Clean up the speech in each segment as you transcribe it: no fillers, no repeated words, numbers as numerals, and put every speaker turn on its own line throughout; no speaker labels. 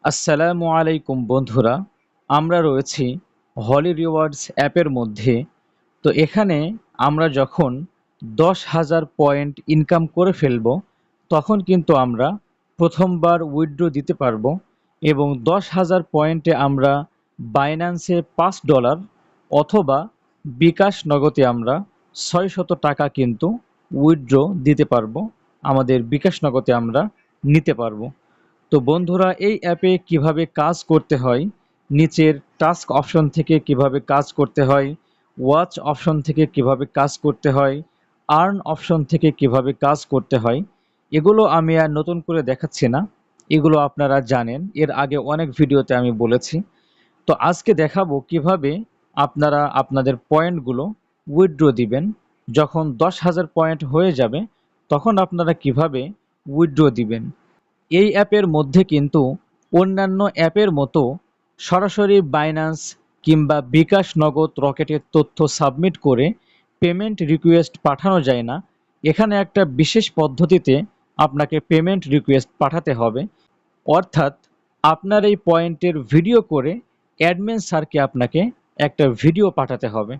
আসসালামু আলাইকুম বন্ধুরা, আমরা রয়েছি হলি রিওয়ার্ডস অ্যাপের মধ্যে। তো এখানে আমরা যখন 10,000 পয়েন্ট ইনকাম করে ফেলব, তখন কিন্তু আমরা প্রথমবার উইথড্র দিতে পারবো এবং 10,000 পয়েন্টে আমরা বাইন্যান্সে $5 অথবা বিকাশ নগদে আমরা 600 টাকা কিন্তু উইথড্র দিতে পারবো। আমাদের বিকাশ নগদে আমরা নিতে পারবো। তো বন্ধুরা, এই অ্যাপে কিভাবে কাজ করতে হয়, নিচের টাস্ক অপশন থেকে কিভাবে কাজ করতে হয়, ওয়াচ অপশন থেকে কিভাবে কাজ করতে হয়, আর্ন অপশন থেকে কিভাবে কাজ করতে হয়, এগুলো আমি আর নতুন করে দেখাচ্ছি না। এগুলো আপনারা জানেন, এর আগে অনেক ভিডিওতে আমি বলেছি। তো আজকে দেখাবো কিভাবে আপনারা আপনাদের পয়েন্টগুলো উইথড্র দিবেন। যখন 10,000 পয়েন্ট হয়ে যাবে, তখন আপনারা কিভাবে উইথড্র দিবেন। এই অ্যাপের মধ্যে কিন্তু অন্যান্য অ্যাপের মতো সরাসরি বাইন্যান্স কিংবা বিকাশ নগদ রকেটের তথ্য সাবমিট করে পেমেন্ট রিকোয়েস্ট পাঠানো যায় না। এখানে একটা বিশেষ পদ্ধতিতে আপনাকে পেমেন্ট রিকোয়েস্ট পাঠাতে হবে, অর্থাৎ আপনার এই পয়েন্টের ভিডিও করে অ্যাডমিন স্যারকে আপনাকে একটা ভিডিও পাঠাতে হবে।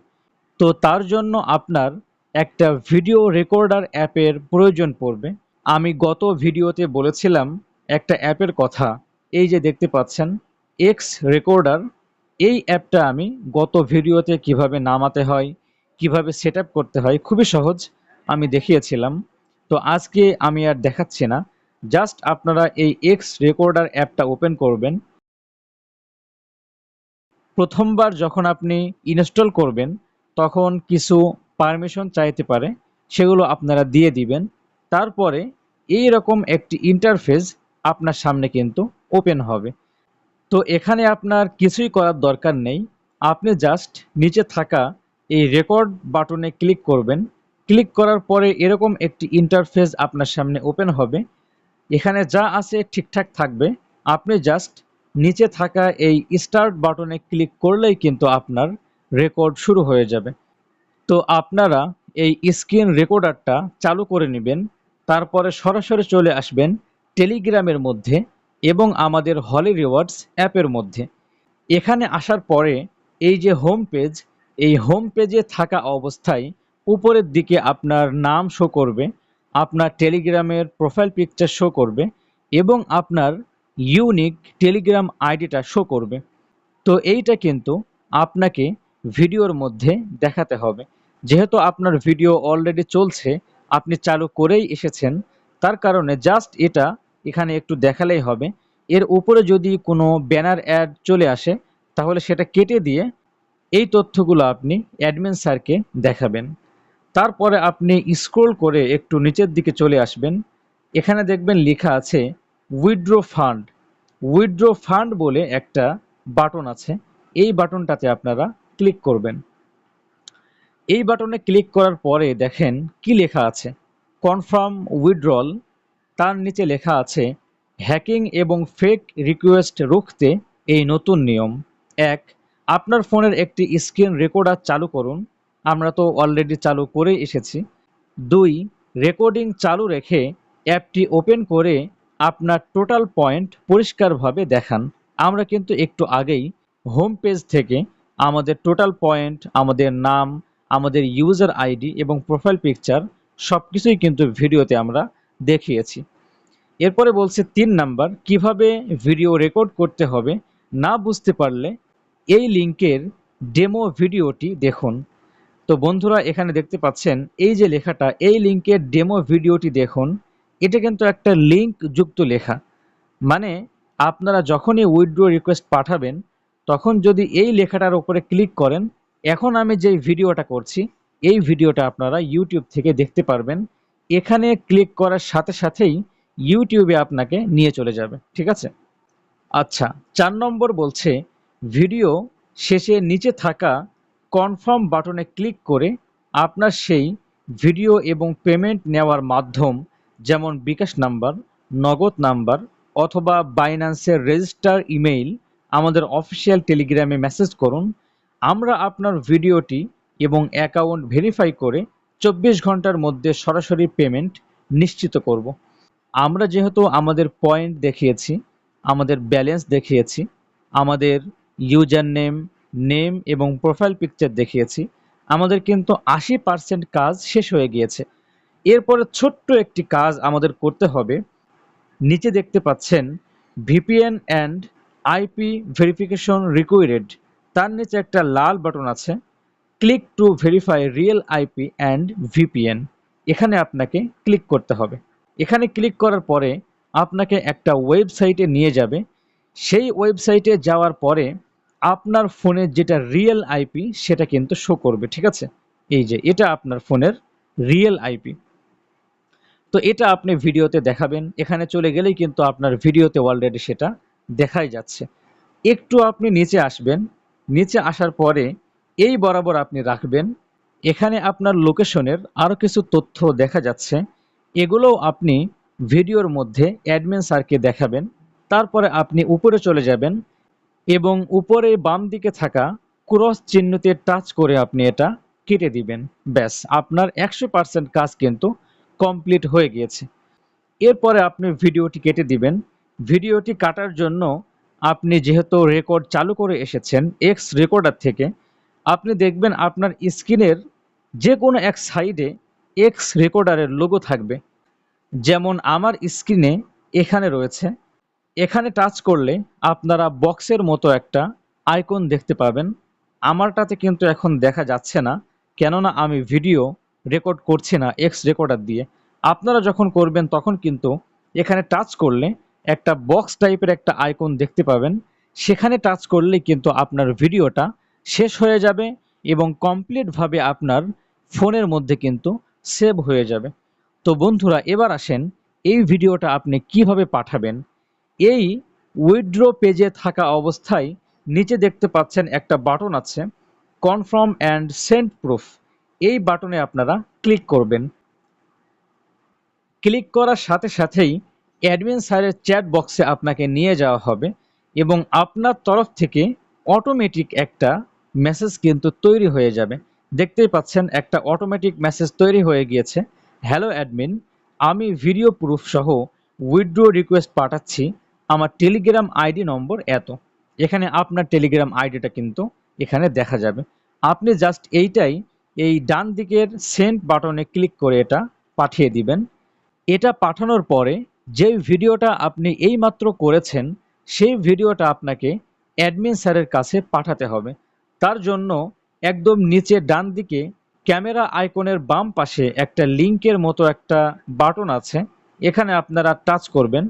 তো তার জন্য আপনার একটা ভিডিও রেকর্ডার অ্যাপের প্রয়োজন পড়বে। আমি গত ভিডিওতে বলেছিলাম একটা অ্যাপের কথা, এই যে দেখতে পাচ্ছেন এক্স রেকর্ডার। এই অ্যাপটা আমি গত ভিডিওতে কিভাবে নামাতে হয়, কিভাবে সেট আপ করতে হয়, খুবই সহজ আমি দেখিয়েছিলাম। তো আজকে আমি আর দেখাচ্ছি না, জাস্ট আপনারা এই এক্স রেকর্ডার অ্যাপটা ওপেন করবেন। প্রথমবার যখন আপনি ইনস্টল করবেন, তখন কিছু পারমিশন চাইতে পারে, সেগুলো আপনারা দিয়ে দিবেন। তারপরে এই রকম একটি ইন্টারফেস আপনার সামনে কিন্তু ওপেন হবে। তো এখানে আপনার কিছুই করার দরকার নেই, আপনি জাস্ট নিচে থাকা এই রেকর্ড বাটনে ক্লিক করবেন। ক্লিক করার পরে এরকম একটি ইন্টারফেস আপনার সামনে ওপেন হবে। এখানে যা আছে ঠিকঠাক থাকবে, আপনি জাস্ট নিচে থাকা এই স্টার্ট বাটনে ক্লিক করলেই কিন্তু আপনার রেকর্ড শুরু হয়ে যাবে। তো আপনারা এই স্ক্রিন রেকর্ডারটা চালু করে নেবেন, তারপরে সরাসরি চলে আসবেন টেলিগ্রামের মধ্যে এবং আমাদের হলি রিওয়ার্ডস অ্যাপের মধ্যে। এখানে আসার পরে এই যে হোম পেজ, এই হোম পেজে থাকা অবস্থায় উপরের দিকে আপনার নাম শো করবে, আপনার টেলিগ্রামের প্রোফাইল পিকচার শো করবে এবং আপনার ইউনিক টেলিগ্রাম আইডিটা শো করবে। তো এইটা কিন্তু আপনাকে ভিডিওর মধ্যে দেখাতে হবে। যেহেতু আপনার ভিডিও অলরেডি চলছে, আপনি চালু করেই এসেছেন, তার কারণে জাস্ট এটা এখানে একটু দেখালেই হবে। এর উপরে যদি কোনো ব্যানার অ্যাড চলে আসে, তাহলে সেটা কেটে দিয়ে এই তথ্যগুলো আপনি অ্যাডমিন স্যারকে দেখাবেন। তারপরে আপনি স্ক্রল করে একটু নিচের দিকে চলে আসবেন। এখানে দেখবেন লেখা আছে উইথড্র ফান্ড। উইথড্র ফান্ড বলে একটা বাটন আছে, এই বাটনটাতে আপনারা ক্লিক করবেন। এই বাটনে ক্লিক করার পরে দেখেন কি লেখা আছে, কনফার্ম উইথড্রল। তার নিচে লেখা আছে হ্যাকিং এবং ফেক রিকোয়েস্ট রুখতে এই নতুন নিয়ম। ১, আপনার ফোনের একটি স্ক্রিন রেকর্ডার চালু করুন। আমরা তো অলরেডি চালু করেই এসেছি। ২, রেকর্ডিং চালু রেখে অ্যাপটি ওপেন করে আপনার টোটাল পয়েন্ট পরিষ্কারভাবে দেখান। আমরা কিন্তু একটু আগেই হোম পেজ থেকে আমাদের টোটাল পয়েন্ট, আমাদের নাম, আমাদের ইউজার আইডি এবং প্রোফাইল পিকচার সবকিছুই কিন্তু ভিডিওতে আমরা দেখিয়েছি। এরপরে বলছে ৩ নাম্বার, কিভাবে ভিডিও রেকর্ড করতে হবে না বুঝতে পারলে এই লিংকের ডেমো ভিডিওটি দেখুন। তো বন্ধুরা, এখানে দেখতে পাচ্ছেন এই যে লেখাটা, এই লিংকের ডেমো ভিডিওটি দেখুন। এটা কিন্তু একটা লিংক যুক্ত লেখা, মানে আপনারা যখনই উইথড্র রিকোয়েস্ট পাঠাবেন, তখন যদি এই লেখাটার উপরে ক্লিক করেন, এখন আমি যেই ভিডিওটা করছি এই ভিডিওটা আপনারা ইউটিউব থেকে দেখতে পারবেন। এখানে ক্লিক করার সাথে সাথেই ইউটিউবে আপনাকে নিয়ে চলে যাবে, ঠিক আছে? আচ্ছা, ৪ নম্বর বলছে ভিডিও শেষে নিচে থাকা কনফার্ম বাটনে ক্লিক করে আপনার সেই ভিডিও এবং পেমেন্ট নেওয়ার মাধ্যম, যেমন বিকাশ নাম্বার, নগদ নাম্বার অথবা বাইন্যান্সের রেজিস্টার ইমেইল আমাদের অফিসিয়াল টেলিগ্রামে মেসেজ করুন। আমরা আপনার ভিডিওটি এবং অ্যাকাউন্ট ভেরিফাই করে ২৪ ঘন্টার মধ্যে সরাসরি পেমেন্ট নিশ্চিত করব। আমরা যেহেতু আমাদের পয়েন্ট দেখিয়েছি, আমাদের ব্যালেন্স দেখিয়েছি, আমাদের ইউজার নেম, নেম এবং প্রোফাইল পিকচার দেখিয়েছি। আমাদের কিন্তু 80% কাজ শেষ হয়ে গিয়েছে। এরপরে ছোট্ট একটি কাজ আমাদের করতে হবে। নিচে দেখতে পাচ্ছেন VPN and IP verification required, তার নিচে একটা লাল বাটন আছে, click to verify real IP and VPN. এখানে আপনাকে ক্লিক করতে হবে। এখানে ক্লিক করার পরে আপনাকে একটা ওয়েবসাইটে নিয়ে যাবে। সেই ওয়েবসাইটে যাওয়ার পরে আপনার ফোনের যেটা রিয়েল আইপি সেটা কিন্তু শো করবে, ঠিক আছে? এই যে এটা আপনার ফোনের রিয়েল আইপি। তো এটা আপনি ভিডিওতে দেখাবেন, এখানে চলে গেলেই কিন্তু আপনার ভিডিওতে অলরেডি সেটা দেখাই যাচ্ছে। একটু আপনি নিচে আসবেন, নিচে আসার পরে এই বরাবর আপনি রাখবেন। এখানে আপনার লোকেশনের আরও কিছু তথ্য দেখা যাচ্ছে, এগুলোও আপনি ভিডিওর মধ্যে অ্যাডমিন স্যারকে দেখাবেন। তারপরে আপনি উপরে চলে যাবেন এবং উপরে বাম দিকে থাকা ক্রস চিহ্নতে টাচ করে আপনি এটা কেটে দিবেন। ব্যাস, আপনার 100% কাজ কিন্তু কমপ্লিট হয়ে গিয়েছে। এরপরে আপনি ভিডিওটি কেটে দিবেন। ভিডিওটি কাটার জন্য আপনি যেহেতু রেকর্ড চালু করে এসেছেন এক্স রেকর্ডার থেকে, আপনি দেখবেন আপনার স্ক্রিনের যে কোনো এক সাইডে এক্স রেকর্ডারের লোগো থাকবে। যেমন আমার স্ক্রিনে এখানে রয়েছে। এখানে টাচ করলে আপনারা বক্সের মতো একটা আইকন দেখতে পাবেন। আমারটাতে কিন্তু এখন দেখা যাচ্ছে না, কেননা আমি ভিডিও রেকর্ড করছি না এক্স রেকর্ডার দিয়ে। আপনারা যখন করবেন তখন কিন্তু এখানে টাচ করলে একটা বক্স টাইপের একটা আইকন দেখতে পাবেন। সেখানে টাচ করলেই কিন্তু আপনার ভিডিওটা শেষ হয়ে যাবে এবং কমপ্লিটভাবে আপনার ফোনের মধ্যে কিন্তু সেভ হয়ে যাবে। তো বন্ধুরা, এবার আসেন এই ভিডিওটা আপনি কিভাবে পাঠাবেন। এই উইথড্র পেজে থাকা অবস্থায় নিচে দেখতে পাচ্ছেন একটা বাটন আছে, কনফার্ম অ্যান্ড সেন্ড প্রুফ। এই বাটনে আপনারা ক্লিক করবেন। ক্লিক করার সাথে সাথেই অ্যাডমিন স্যারের চ্যাট বক্সে আপনাকে নিয়ে যাওয়া হবে এবং আপনার তরফ থেকে অটোমেটিক একটা মেসেজ কিন্তু তৈরি হয়ে যাবে। দেখতেই পাচ্ছেন একটা অটোমেটিক মেসেজ তৈরি হয়ে গিয়েছে। হ্যালো অ্যাডমিন, আমি ভিডিও প্রুফ সহ উইথড্র রিকোয়েস্ট পাঠাচ্ছি, আমার টেলিগ্রাম আইডি নম্বর এত। এখানে আপনার টেলিগ্রাম আইডিটা কিন্তু এখানে দেখা যাবে। আপনি জাস্ট এইটাই এই ডান দিকের সেন্ড বাটনে ক্লিক করে এটা পাঠিয়ে দিবেন। এটা পাঠানোর পরে যেই ভিডিওটা আপনি এইমাত্র করেছেন সেই ভিডিওটা আপনাকে অ্যাডমিন স্যারের কাছে পাঠাতে হবে। তার জন্য একদম নিচে ডান দিকে ক্যামেরা আইকনের বাম পাশে একটা লিংকের মতো একটা বাটন আছে, এখানে আপনারা টাচ করবেন।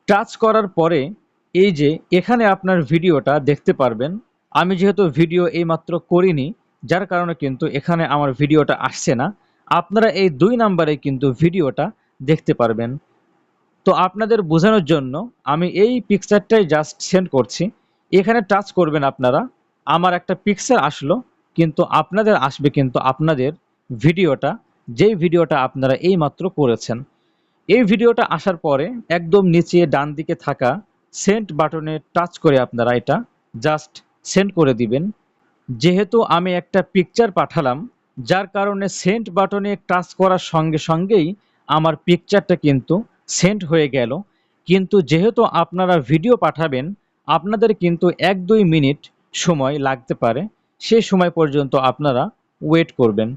টাচ করার পরে এই যে এখানে আপনার ভিডিওটা দেখতে পারবেন। আমি যেহেতু ভিডিও এইমাত্র করিনি, যার কারণে কিন্তু এখানে আমার ভিডিওটা আসছে না। আপনারা এই 2 নাম্বারে কিন্তু ভিডিওটা দেখতে পারবেন। তো আপনাদের বোঝানোর জন্য আমি এই পিকচারটাই জাস্ট সেন্ড করছি। এখানে টাচ করবেন আপনারা। আমার একটা পিকচার আসলো, কিন্তু আপনাদের আসবে কিন্তু আপনাদের ভিডিওটা, যেই ভিডিওটা আপনারা এইমাত্র করেছেন। এই ভিডিওটা আসার পরে একদম নিচে ডান দিকে থাকা সেন্ড বাটনে টাচ করে আপনারা এটা জাস্ট সেন্ড করে দিবেন। যেহেতু আমি একটা পিকচার পাঠালাম, যার কারণে সেন্ড বাটনে টাচ করার সঙ্গে সঙ্গেই আমার পিকচারটা কিন্তু সেন্ড হয়ে গেল। কিন্তু যেহেতু আপনারা ভিডিও পাঠাবেন, আপনাদের কিন্তু 1-2 মিনিট সময় লাগতে পারে। সেই সময় পর্যন্ত আপনারা ওয়েট করবেন।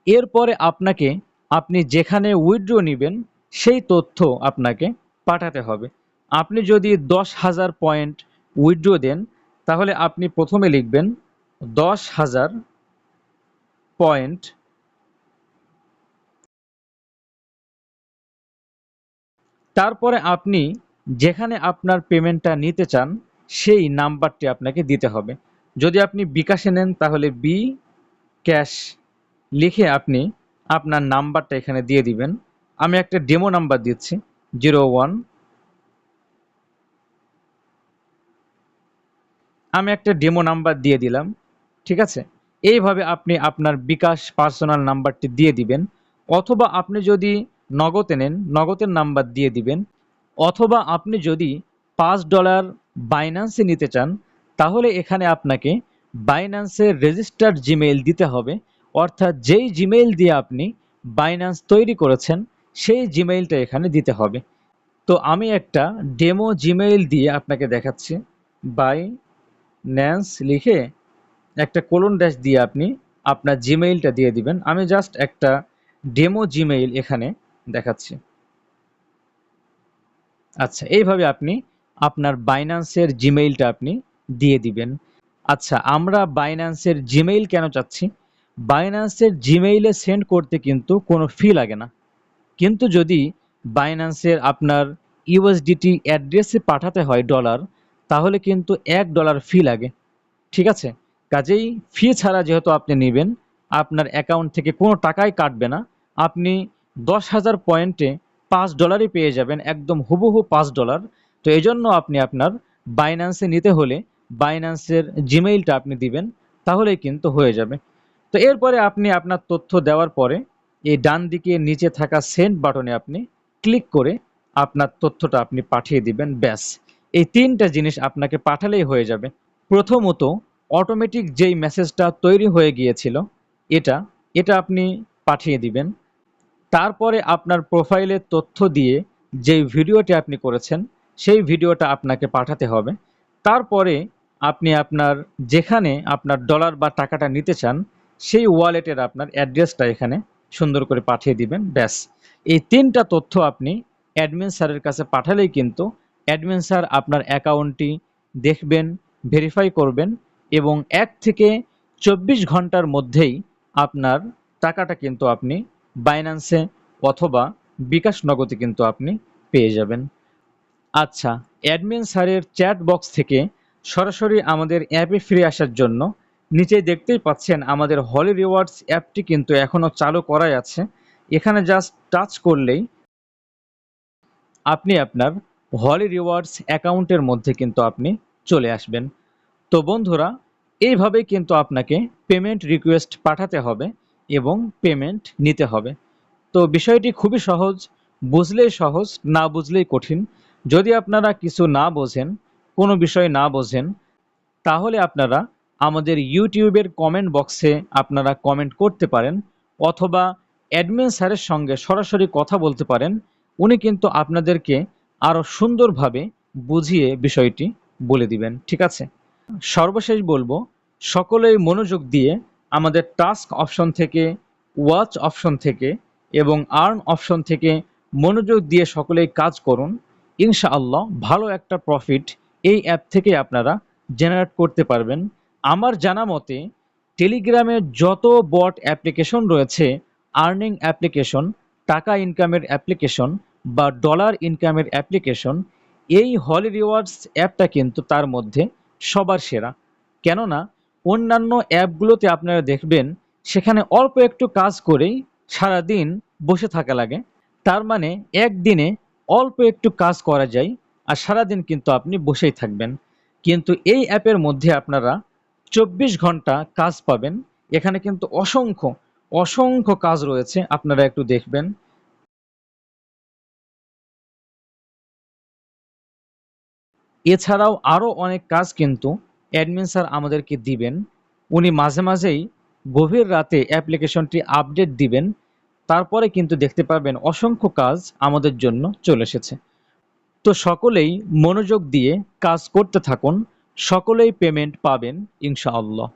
এরপরে আপনাকে আপনি যেখানে উইথড্র নেবেন সেই তথ্য আপনাকে পাঠাতে হবে। আপনি যদি 10,000 পয়েন্ট উইথড্র দেন, তাহলে আপনি প্রথমে লিখবেন 10,000 পয়েন্ট, তারপরে আপনি যেখানে আপনার পেমেন্টটা নিতে চান সেই নাম্বারটি আপনাকে দিতে হবে। যদি আপনি বিকাশে নেন তাহলে বি ক্যাশ লিখে আপনি আপনার নাম্বারটা এখানে দিয়ে দিবেন। আমি একটা ডেমো নাম্বার দিচ্ছি 01। আমি একটা ডেমো নাম্বার দিয়ে দিলাম, ঠিক আছে? এইভাবে আপনি আপনার বিকাশ পার্সোনাল নাম্বারটি দিয়ে দিবেন। অথবা আপনি যদি নগদে নেন, নগদের নাম্বার দিয়ে দিবেন। অথবা আপনি যদি $5 বাইন্যান্সে নিতে চান, তাহলে এখানে আপনাকে বাইন্যান্সের রেজিস্টার্ড জিমেইল দিতে হবে। অর্থাৎ যেই জিমেইল দিয়ে আপনি বাইন্যান্স তৈরি করেছেন সেই জিমেইলটা এখানে দিতে হবে। তো তো আমি একটা ডেমো জিমেইল দিয়ে আপনাকে দেখাচ্ছি। বাইন্যান্স লিখে একটা কোলন ড্যাশ দিয়ে আপনি আপনার জিমেইলটা দিয়ে দিবেন। আমি জাস্ট একটা ডেমো জিমেইল এখানে দেখাচ্ছি। আচ্ছা, এইভাবে আপনি আপনার বাইন্যান্সের জিমেইলটা আপনি দিয়ে দিবেন। আচ্ছা, আমরা বাইন্যান্সের জিমেইল কেন চাচ্ছি? বাইন্যান্সের জিমেইলে সেন্ড করতে কিন্তু কোনো ফি লাগে না। কিন্তু যদি বাইন্যান্সের আপনার ইউএসডিটি অ্যাড্রেসে পাঠাতে হয় ডলার, তাহলে কিন্তু $1 ফি লাগে। ঠিক আছে? কাজেই ফি ছাড়া যেহেতু আপনি নেবেন, আপনার অ্যাকাউন্ট থেকে কোনো টাকাই কাটবে না। আপনি 10,000 পয়েন্টে $5 পেয়ে যাবেন, একদম হুবহু $5। তো এজন্য আপনি আপনার বাইন্যান্সে নিতে হলে বাইন্যান্সের জিমেইলটা আপনি দিবেন, তাহলেই কিন্তু হয়ে যাবে। তো এরপরে আপনি আপনার তথ্য দেওয়ার পরে এই ডান দিকে নিচে থাকা সেন্ড বাটনে আপনি ক্লিক করে আপনার তথ্যটা আপনি পাঠিয়ে দিবেন, ব্যাস। এই 3টা জিনিস আপনাকে পাঠালেই হয়ে যাবে। প্রথমত, অটোমেটিক যেই মেসেজটা তৈরি হয়ে গিয়েছিল এটা এটা আপনি পাঠিয়ে দিবেন। তারপরে আপনার প্রোফাইলের তথ্য দিয়ে যেই ভিডিওটি আপনি করেছেন সেই ভিডিওটা আপনাকে পাঠাতে হবে। তারপরে আপনি আপনার যেখানে আপনার ডলার বা টাকাটা নিতে চান সেই ওয়ালেটের আপনার অ্যাড্রেসটা এখানে সুন্দর করে পাঠিয়ে দিবেন, ব্যাস। এই 3টা তথ্য আপনি অ্যাডমিন স্যারের কাছে পাঠালেই কিন্তু অ্যাডমিন স্যার আপনার অ্যাকাউন্টটি দেখবেন, ভেরিফাই করবেন এবং 1 থেকে 24 ঘন্টার মধ্যেই আপনার টাকাটা কিন্তু আপনি বাইন্যান্সে অথবা বিকাশ নগদে কিন্তু আপনি পেয়ে যাবেন। আচ্ছা, অ্যাডমিন স্যারের চ্যাট বক্স থেকে সরাসরি আমাদের অ্যাপে ফিরে আসার জন্য নিচেই দেখতেই পাচ্ছেন আমাদের হলি রিওয়ার্ডস অ্যাপটি কিন্তু এখনও চালু করাই আছে। এখানে জাস্ট টাচ করলেই আপনি আপনার হলি রিওয়ার্ডস অ্যাকাউন্টের মধ্যে কিন্তু আপনি চলে আসবেন। তো বন্ধুরা, এইভাবেই কিন্তু আপনাকে পেমেন্ট রিকোয়েস্ট পাঠাতে হবে এবং পেমেন্ট নিতে হবে। তো বিষয়টি খুবই সহজ, বুঝলেই সহজ, না বুঝলেই কঠিন। যদি আপনারা কিছু না বোঝেন, কোনো বিষয় না বোঝেন, তাহলে আপনারা আমাদের ইউটিউবের কমেন্ট বক্সে আপনারা কমেন্ট করতে পারেন অথবা অ্যাডমিন স্যারের সঙ্গে সরাসরি কথা বলতে পারেন। উনি কিন্তু আপনাদেরকে আরও সুন্দরভাবে বুঝিয়ে বিষয়টি বলে দিবেন। ঠিক আছে? সর্বশেষ বলবো, সকলেই মনোযোগ দিয়ে আমাদের টাস্ক অপশন থেকে, ওয়াচ অপশন থেকে এবং আর্ন অপশন থেকে মনোযোগ দিয়ে সকলেই কাজ করুন। ইনশাআল্লাহ ভালো একটা প্রফিট এই অ্যাপ থেকে আপনারা জেনারেট করতে পারবেন। আমার জানা মতে টেলিগ্রামে যত বট অ্যাপ্লিকেশন রয়েছে, আর্নিং অ্যাপ্লিকেশন, টাকা ইনকামের অ্যাপ্লিকেশন বা ডলার ইনকামের অ্যাপ্লিকেশন, এই হলি রিওয়ার্ডস অ্যাপটা কিন্তু তার মধ্যে সবার সেরা। কেননা অন্যান্য অ্যাপগুলোতে আপনারা দেখবেন সেখানে অল্প একটু কাজ করেই সারাদিন বসে থাকা লাগে। তার মানে একদিনে অল্প একটু কাজ করা যায় আর সারাদিন কিন্তু আপনি বসেই থাকবেন। কিন্তু এই অ্যাপের মধ্যে আপনারা 24 ঘন্টা কাজ পাবেন। এখানে কিন্তু অসংখ্য অসংখ্য কাজ রয়েছে, আপনারা একটু দেখবেন। এছাড়াও আরও অনেক কাজ কিন্তু অ্যাডমিন স্যার আমাদেরকে দিবেন। উনি মাঝে মাঝেই গভীর রাতে অ্যাপ্লিকেশনটি আপডেট দিবেন। তারপরে কিন্তু দেখতে পাবেন অসংখ্য কাজ আমাদের জন্য চলে এসেছে। তো সকলেই মনোযোগ দিয়ে কাজ করতে থাকুন, সকলেই পেমেন্ট পাবেন ইনশাআল্লাহ।